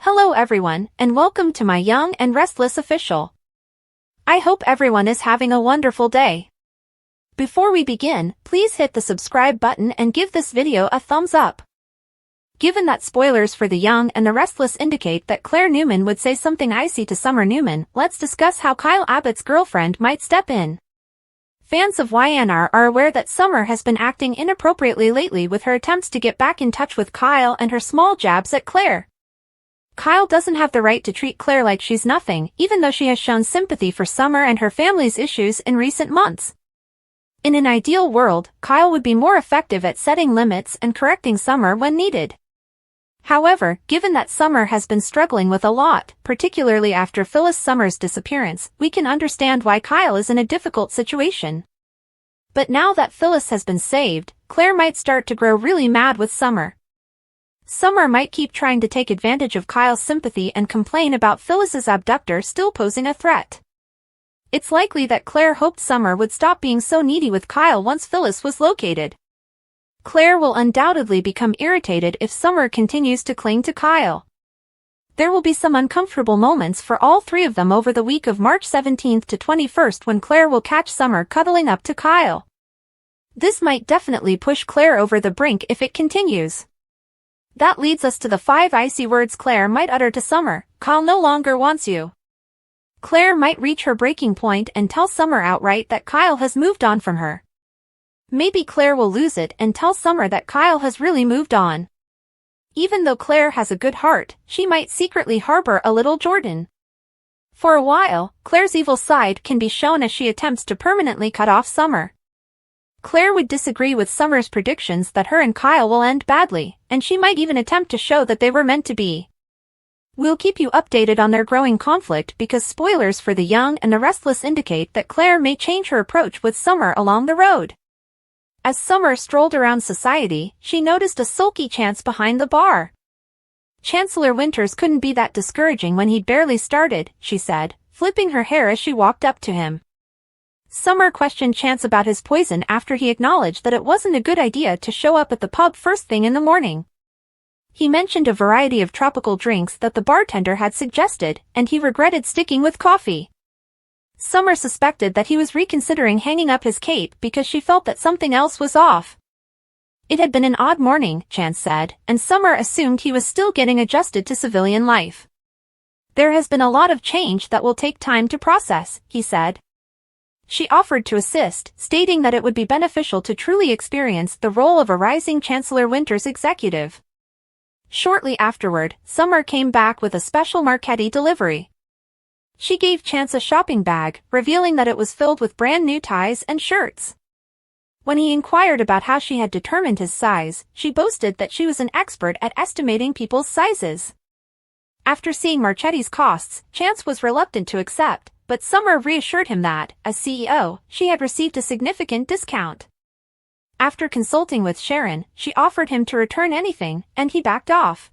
Hello everyone, and welcome to my Young and Restless official. I hope everyone is having a wonderful day. Before we begin, please hit the subscribe button and give this video a thumbs up. Given that spoilers for The Young and the Restless indicate that Claire Newman would say something icy to Summer Newman, let's discuss how Kyle Abbott's girlfriend might step in. Fans of YNR are aware that Summer has been acting inappropriately lately with her attempts to get back in touch with Kyle and her small jabs at Claire. Kyle doesn't have the right to treat Claire like she's nothing, even though she has shown sympathy for Summer and her family's issues in recent months. In an ideal world, Kyle would be more effective at setting limits and correcting Summer when needed. However, given that Summer has been struggling with a lot, particularly after Phyllis Summer's disappearance, we can understand why Kyle is in a difficult situation. But now that Phyllis has been saved, Claire might start to grow really mad with Summer. Summer might keep trying to take advantage of Kyle's sympathy and complain about Phyllis's abductor still posing a threat. It's likely that Claire hoped Summer would stop being so needy with Kyle once Phyllis was located. Claire will undoubtedly become irritated if Summer continues to cling to Kyle. There will be some uncomfortable moments for all three of them over the week of March 17th to 21st when Claire will catch Summer cuddling up to Kyle. This might definitely push Claire over the brink if it continues. That leads us to the 5 icy words Claire might utter to Summer. Kyle no longer wants you. Claire might reach her breaking point and tell Summer outright that Kyle has moved on from her. Maybe Claire will lose it and tell Summer that Kyle has really moved on. Even though Claire has a good heart, she might secretly harbor a little Jordan. For a while, Claire's evil side can be shown as she attempts to permanently cut off Summer. Claire would disagree with Summer's predictions that her and Kyle will end badly, and she might even attempt to show that they were meant to be. We'll keep you updated on their growing conflict because spoilers for The Young and the Restless indicate that Claire may change her approach with Summer along the road. As Summer strolled around society, she noticed a sulky Chance behind the bar. Chancellor Winters couldn't be that discouraging when he'd barely started, she said, flipping her hair as she walked up to him. Summer questioned Chance about his poison after he acknowledged that it wasn't a good idea to show up at the pub first thing in the morning. He mentioned a variety of tropical drinks that the bartender had suggested, and he regretted sticking with coffee. Summer suspected that he was reconsidering hanging up his cape because she felt that something else was off. It had been an odd morning, Chance said, and Summer assumed he was still getting adjusted to civilian life. There has been a lot of change that will take time to process, he said. She offered to assist, stating that it would be beneficial to truly experience the role of a rising Chancellor Winters executive. Shortly afterward, Summer came back with a special Marchetti delivery. She gave Chance a shopping bag, revealing that it was filled with brand new ties and shirts. When he inquired about how she had determined his size, she boasted that she was an expert at estimating people's sizes. After seeing Marchetti's costs, Chance was reluctant to accept, but Summer reassured him that, as CEO, she had received a significant discount. After consulting with Sharon, she offered him to return anything, and he backed off.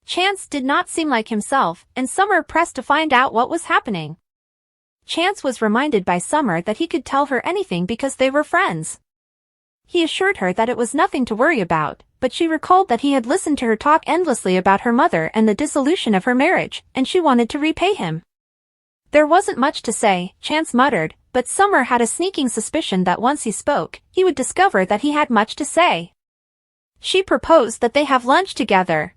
Chance did not seem like himself, and Summer pressed to find out what was happening. Chance was reminded by Summer that he could tell her anything because they were friends. He assured her that it was nothing to worry about, but she recalled that he had listened to her talk endlessly about her mother and the dissolution of her marriage, and she wanted to repay him. There wasn't much to say, Chance muttered, but Summer had a sneaking suspicion that once he spoke, he would discover that he had much to say. She proposed that they have lunch together.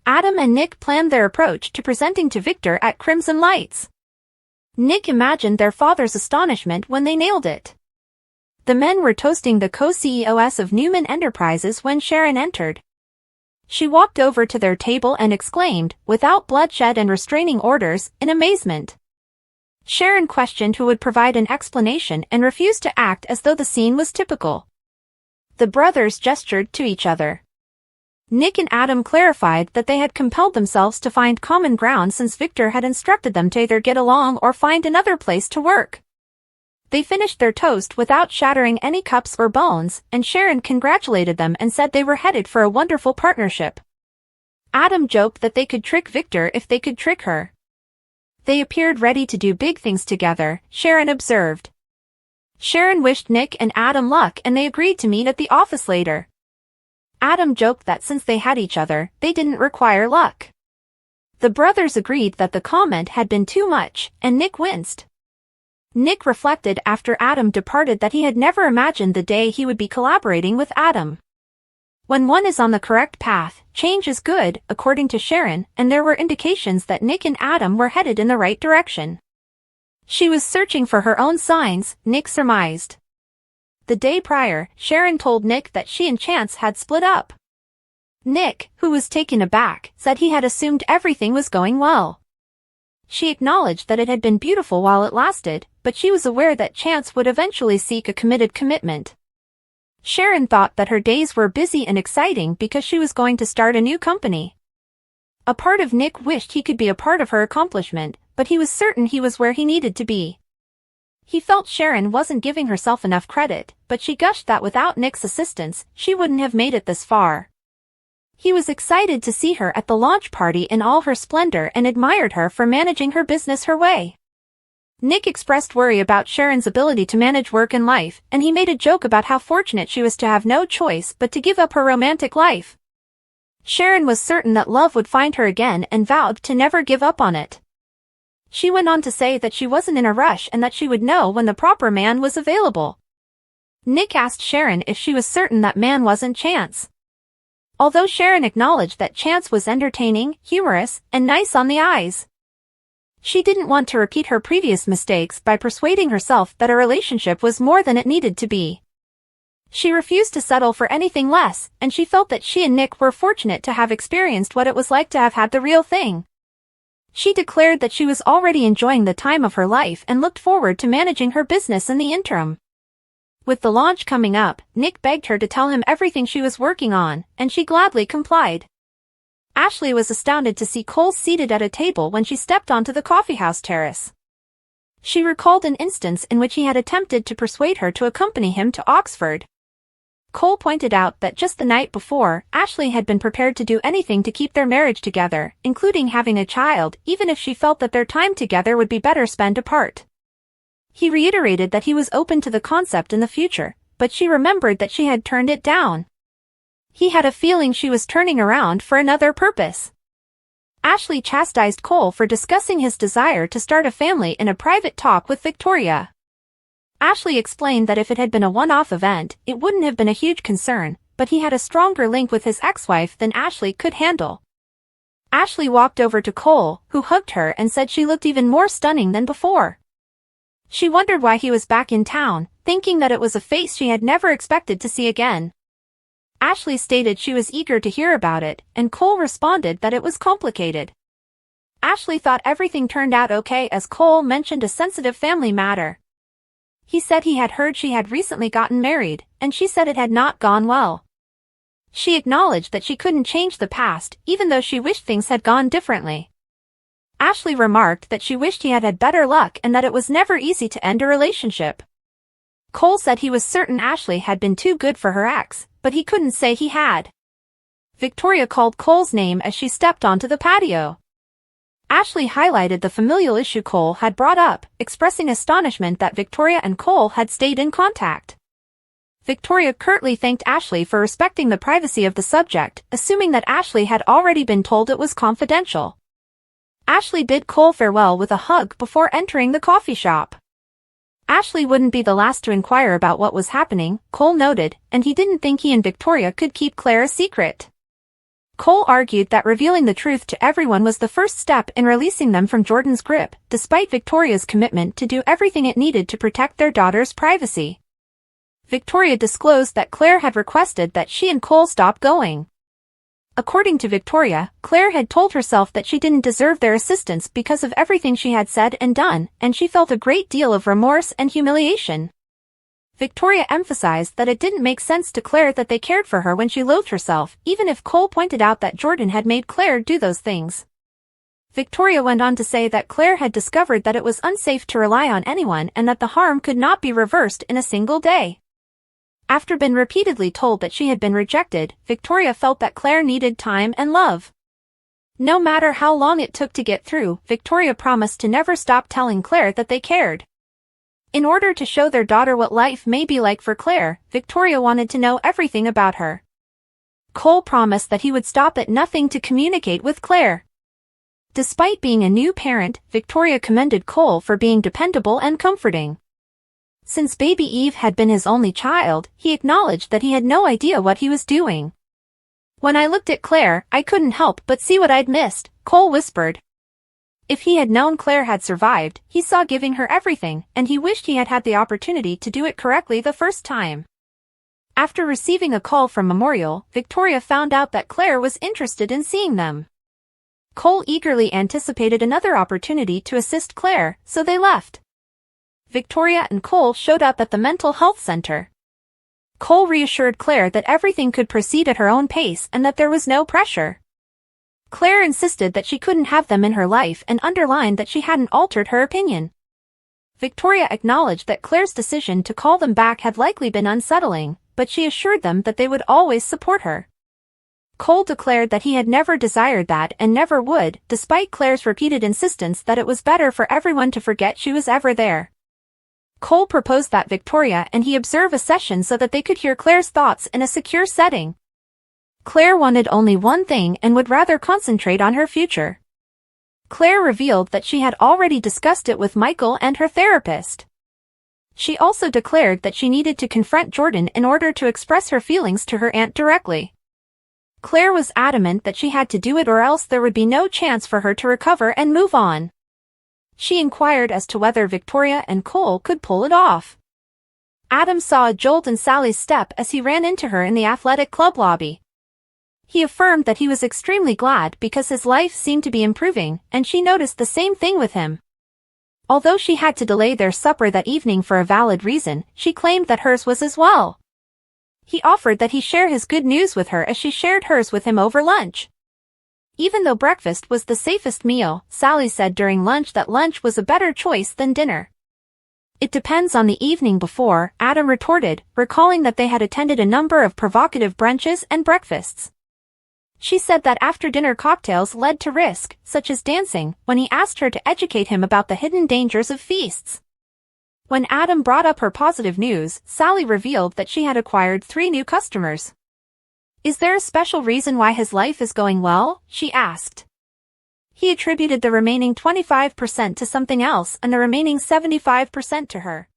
Adam and Nick planned their approach to presenting to Victor at Crimson Lights. Nick imagined their father's astonishment when they nailed it. The men were toasting the co-CEOs of Newman Enterprises when Sharon entered. She walked over to their table and exclaimed, without bloodshed and restraining orders, in amazement. Sharon questioned who would provide an explanation and refused to act as though the scene was typical. The brothers gestured to each other. Nick and Adam clarified that they had compelled themselves to find common ground since Victor had instructed them to either get along or find another place to work. They finished their toast without shattering any cups or bones, and Sharon congratulated them and said they were headed for a wonderful partnership. Adam joked that they could trick Victor if they could trick her. They appeared ready to do big things together, Sharon observed. Sharon wished Nick and Adam luck and they agreed to meet at the office later. Adam joked that since they had each other, they didn't require luck. The brothers agreed that the comment had been too much, and Nick winced. Nick reflected after Adam departed that he had never imagined the day he would be collaborating with Adam. When one is on the correct path, change is good, according to Sharon, and there were indications that Nick and Adam were headed in the right direction. She was searching for her own signs, Nick surmised. The day prior, Sharon told Nick that she and Chance had split up. Nick, who was taken aback, said he had assumed everything was going well. She acknowledged that it had been beautiful while it lasted, but she was aware that Chance would eventually seek a committed commitment. Sharon thought that her days were busy and exciting because she was going to start a new company. A part of Nick wished he could be a part of her accomplishment, but he was certain he was where he needed to be. He felt Sharon wasn't giving herself enough credit, but she gushed that without Nick's assistance, she wouldn't have made it this far. He was excited to see her at the launch party in all her splendor and admired her for managing her business her way. Nick expressed worry about Sharon's ability to manage work and life, and he made a joke about how fortunate she was to have no choice but to give up her romantic life. Sharon was certain that love would find her again and vowed to never give up on it. She went on to say that she wasn't in a rush and that she would know when the proper man was available. Nick asked Sharon if she was certain that man wasn't Chance. Although Sharon acknowledged that Chance was entertaining, humorous, and nice on the eyes, she didn't want to repeat her previous mistakes by persuading herself that a relationship was more than it needed to be. She refused to settle for anything less, and she felt that she and Nick were fortunate to have experienced what it was like to have had the real thing. She declared that she was already enjoying the time of her life and looked forward to managing her business in the interim. With the launch coming up, Nick begged her to tell him everything she was working on, and she gladly complied. Ashley was astounded to see Cole seated at a table when she stepped onto the coffeehouse terrace. She recalled an instance in which he had attempted to persuade her to accompany him to Oxford. Cole pointed out that just the night before, Ashley had been prepared to do anything to keep their marriage together, including having a child, even if she felt that their time together would be better spent apart. He reiterated that he was open to the concept in the future, but she remembered that she had turned it down. He had a feeling she was turning around for another purpose. Ashley chastised Cole for discussing his desire to start a family in a private talk with Victoria. Ashley explained that if it had been a one-off event, it wouldn't have been a huge concern, but he had a stronger link with his ex-wife than Ashley could handle. Ashley walked over to Cole, who hugged her and said she looked even more stunning than before. She wondered why he was back in town, thinking that it was a face she had never expected to see again. Ashley stated she was eager to hear about it, and Cole responded that it was complicated. Ashley thought everything turned out okay as Cole mentioned a sensitive family matter. He said he had heard she had recently gotten married, and she said it had not gone well. She acknowledged that she couldn't change the past, even though she wished things had gone differently. Ashley remarked that she wished he had had better luck and that it was never easy to end a relationship. Cole said he was certain Ashley had been too good for her ex, but he couldn't say he had. Victoria called Cole's name as she stepped onto the patio. Ashley highlighted the familial issue Cole had brought up, expressing astonishment that Victoria and Cole had stayed in contact. Victoria curtly thanked Ashley for respecting the privacy of the subject, assuming that Ashley had already been told it was confidential. Ashley bid Cole farewell with a hug before entering the coffee shop. Ashley wouldn't be the last to inquire about what was happening, Cole noted, and he didn't think he and Victoria could keep Claire a secret. Cole argued that revealing the truth to everyone was the first step in releasing them from Jordan's grip, despite Victoria's commitment to do everything it needed to protect their daughter's privacy. Victoria disclosed that Claire had requested that she and Cole stop going. According to Victoria, Claire had told herself that she didn't deserve their assistance because of everything she had said and done, and she felt a great deal of remorse and humiliation. Victoria emphasized that it didn't make sense to Claire that they cared for her when she loathed herself, even if Cole pointed out that Jordan had made Claire do those things. Victoria went on to say that Claire had discovered that it was unsafe to rely on anyone and that the harm could not be reversed in a single day. After being repeatedly told that she had been rejected, Victoria felt that Claire needed time and love. No matter how long it took to get through, Victoria promised to never stop telling Claire that they cared. In order to show their daughter what life may be like for Claire, Victoria wanted to know everything about her. Cole promised that he would stop at nothing to communicate with Claire. Despite being a new parent, Victoria commended Cole for being dependable and comforting. Since baby Eve had been his only child, he acknowledged that he had no idea what he was doing. "When I looked at Claire, I couldn't help but see what I'd missed," Cole whispered. If he had known Claire had survived, he saw giving her everything, and he wished he had had the opportunity to do it correctly the first time. After receiving a call from Memorial, Victoria found out that Claire was interested in seeing them. Cole eagerly anticipated another opportunity to assist Claire, so they left. Victoria and Cole showed up at the mental health center. Cole reassured Claire that everything could proceed at her own pace and that there was no pressure. Claire insisted that she couldn't have them in her life and underlined that she hadn't altered her opinion. Victoria acknowledged that Claire's decision to call them back had likely been unsettling, but she assured them that they would always support her. Cole declared that he had never desired that and never would, despite Claire's repeated insistence that it was better for everyone to forget she was ever there. Cole proposed that Victoria and he observe a session so that they could hear Claire's thoughts in a secure setting. Claire wanted only one thing and would rather concentrate on her future. Claire revealed that she had already discussed it with Michael and her therapist. She also declared that she needed to confront Jordan in order to express her feelings to her aunt directly. Claire was adamant that she had to do it or else there would be no chance for her to recover and move on. She inquired as to whether Victoria and Cole could pull it off. Adam saw a jolt in Sally's step as he ran into her in the athletic club lobby. He affirmed that he was extremely glad because his life seemed to be improving, and she noticed the same thing with him. Although she had to delay their supper that evening for a valid reason, she claimed that hers was as well. He offered that he share his good news with her as she shared hers with him over lunch. Even though breakfast was the safest meal, Sally said during lunch that lunch was a better choice than dinner. "It depends on the evening before," Adam retorted, recalling that they had attended a number of provocative brunches and breakfasts. She said that after-dinner cocktails led to risk, such as dancing, when he asked her to educate him about the hidden dangers of feasts. When Adam brought up her positive news, Sally revealed that she had acquired 3 new customers. "Is there a special reason why his life is going well?" she asked. He attributed the remaining 25% to something else and the remaining 75% to her.